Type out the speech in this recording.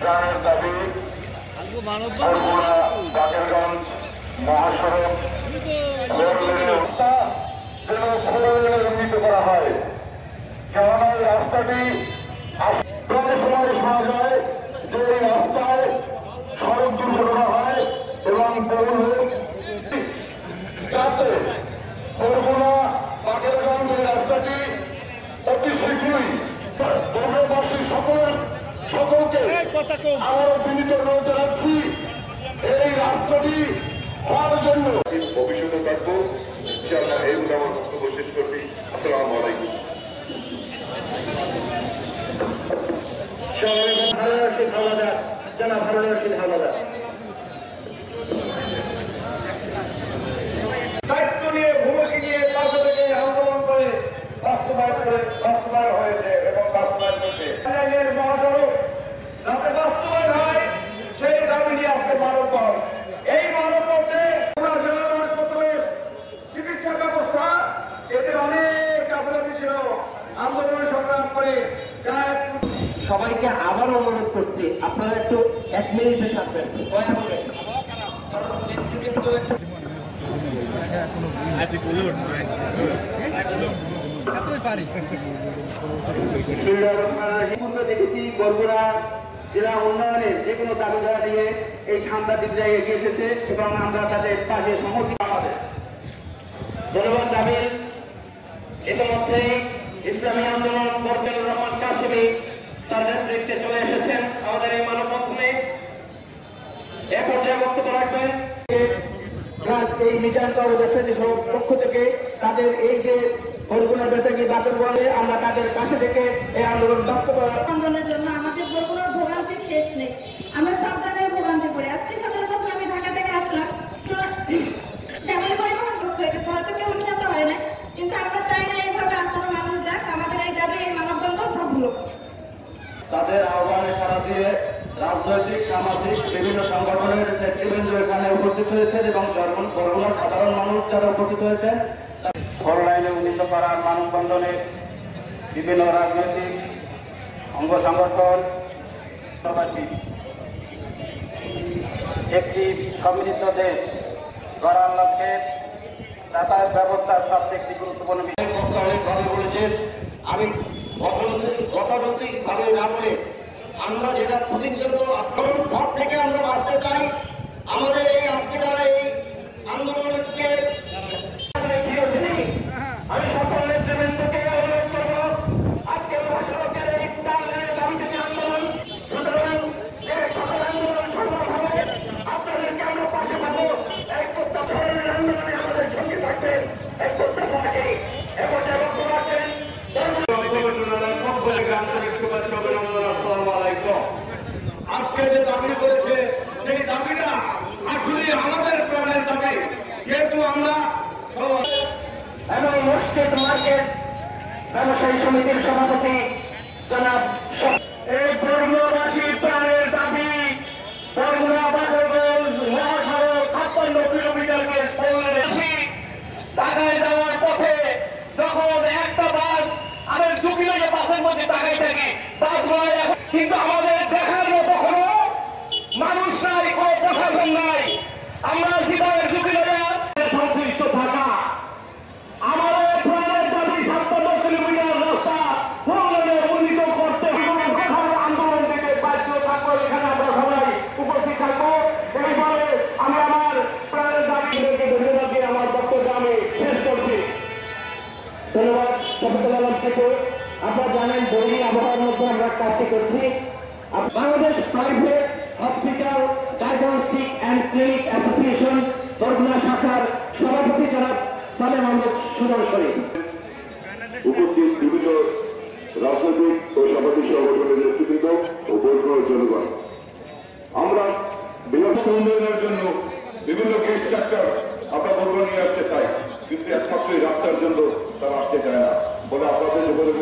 প্রাণের দাবি বরগুনা বাকেরগঞ্জ মহাসড়ক রাস্তা যেন 4 লেনে উন্নীত করা হয়, কেননা এই রাস্তাটি প্রায় সময় শোনা যায় যে এই রাস্তায় সড়ক দুর্ঘটনা হয় এবং যাতে বরগুনা বাকেরগঞ্জ এই রাস্তাটি অতি শীঘ্রই বর্গবাসী সকলকে আরো বিনীত অনুরোধ জানাচ্ছি এই রাস্তাটি হওয়ার জন্য ভবিষ্যতে থাকবো। এই বলে আমার বক্তব্য শেষ করছি। আসসালামু আলাইকুম। জনাব হারুন রশিদ হাওলাদার দায়িত্ব নিয়ে ভূমিকা নিয়ে পাশে থেকে আন্দোলন করে বাস্তবায়ন হয়েছে এবং বাস্তবায়ন হয়েছে মহাসড়ক যাতে বাস্তবায়ন হয় সেই দাবি নিয়ে আজকে মানববন্ধন। এই মানববন্ধনে চিকিৎসা ব্যবস্থা এতে অনেক গাফিলতি ছিল, আন্দোলন সংগ্রাম করে সবাইকে আবার অনুরোধ করছি আপনারা একটু 1 মিনিটে থাকবেন। দেখেছি বরগুনা জেলা উন্নয়নের যে কোনো দাবি দেওয়া নিয়ে এই সাংবাদিকরা এগিয়ে এসেছে এবং আমরা তাদের পাশে সমর্থন আমাদের জনগণ দাবির ইতিমধ্যেই ইসলামী আন্দোলন বরগুনার রহমান কাশিমি তার নেতৃত্বে চলে এসেছেন আমাদের এই মানববন্ধনে। এ পর্যায়ে বক্তব্য রাখবেন এই মিজান ব্যবসায়ী পক্ষ থেকে তাদের এই যে বরগুনা বেতাগি বাতন বলে আমরা তাদের কাছে থেকে এই আন্দোলন আন্দোলনের জন্য আমাদের বরগুনার ভোগান্তি শেষ নেই, আমরা সব জায়গায় ভোগান্তি করি। আজকে সকালে যখন আমি ঢাকা থেকে আসলাম শ্যামলী পরিবহন করতে হয়েছে, পরে তো কেউ উন্নত হয় না, কিন্তু আমরা চাই না এইভাবে আন্দোলন মানুষ যাক। আমাদের এই দাবি এই মানববন্ধন সফল। তাদের আহ্বানে সাড়া দিয়ে রাজনৈতিক সামাজিক বিভিন্ন সংগঠনের নেতৃবৃন্দ এখানে উপস্থিত হয়েছেন এবং বরগুনার সাধারণ মানুষ যারা উপস্থিত হয়েছেন লাইনে উন্নীত করার মানববন্ধনে বিভিন্ন রাজনৈতিক অঙ্গ সংগঠন একটি সম্মিলিত দেশ গড়ার লক্ষ্যে যাতায়াত ব্যবস্থার সবচেয়ে একটি গুরুত্বপূর্ণ বিষয় অনেকভাবে বলেছেন। আমি গতানুগতিক ভাবে না বলে আমরা যেটা প্রতিনিয়ত সব থেকে আমরা বাঁচতে চাই আমাদের এই আজকে যারা এই আন্দোলনকে আমি সকল নেতৃবৃন্দকে অনুরোধ করব আজকে মহাসড়কের এই দাবি থেকে আন্দোলন সুতরাং যে সকল আন্দোলন সম্ভব হবে আপনাদেরকে আমরা পাশে পাবো। এক প্রত্যাশনের আন্দোলনে আমাদের সঙ্গে থাকবে এক প্রত্যাশাকে এবং বক্তব্য রাখবেন আন্তরিক শুভেচ্ছা অভিনন্দন। আসসালামু আলাইকুম। আজকে যে দাবি করেছে সেই দাবিটা আসলে আমাদের প্রাণের দাবি, যেহেতু আমরা এবং মসজিদ মার্কেট ব্যবসায়ী সমিতির সভাপতি জনাব এই বরগুনাবাসী প্রাণের দাবি বরগুনা বাকেরগঞ্জ মহাসড়ক 56 কিলোমিটারকে ঢাকায় যাওয়ার পথে যখন একটা বাস আমাদের ঝুঁকি লাগে বাসের মধ্যে তাকাই থাকি বাস নয়, কিন্তু আমাদের দেখার মতো কোনো মানুষ নাই, কোনো প্রশাসন নাই। আমরা জীবনের ঝুঁকি লাগে সংশ্লিষ্ট থাকা আমাদের প্রাণের দাবি 57 কিলোমিটার রাস্তা উন্নীত করতে আন্দোলন থেকে বাধ্য থাকবো। এখানে আমরা সবাই উপস্থিত থাকবো। এইভাবে আমি আমার প্রাণের দাবিকে ধন্যবাদ দিয়ে আমার বক্তব্য আমি শেষ করছি। ধন্যবাদ শফিকুল আলম থেকে। আপনারা জানেন বৈরী আবহাওয়ার মধ্যে আমরা কাজটি করছি। Bangladesh private hospital diagnostic and clinic association Barguna শাখার সভাপতি জনাব সালেম আহমদ সুমন শরীফ উপস্থিত বিভিন্ন রাজনৈতিক ও সামাজিক সংগঠনের নেতৃবৃন্দ ও বরগুনার জনগণ, আমরা বৃহত্তর উন্নয়নের জন্য বিভিন্ন গেট স্ট্রাকচার আমরা বরগুনা নিয়ে আসতে চাই, কিন্তু একমাত্র এই রাস্তার জন্য তারা আসতে চায় না বলে আপনাদের যোগাযোগ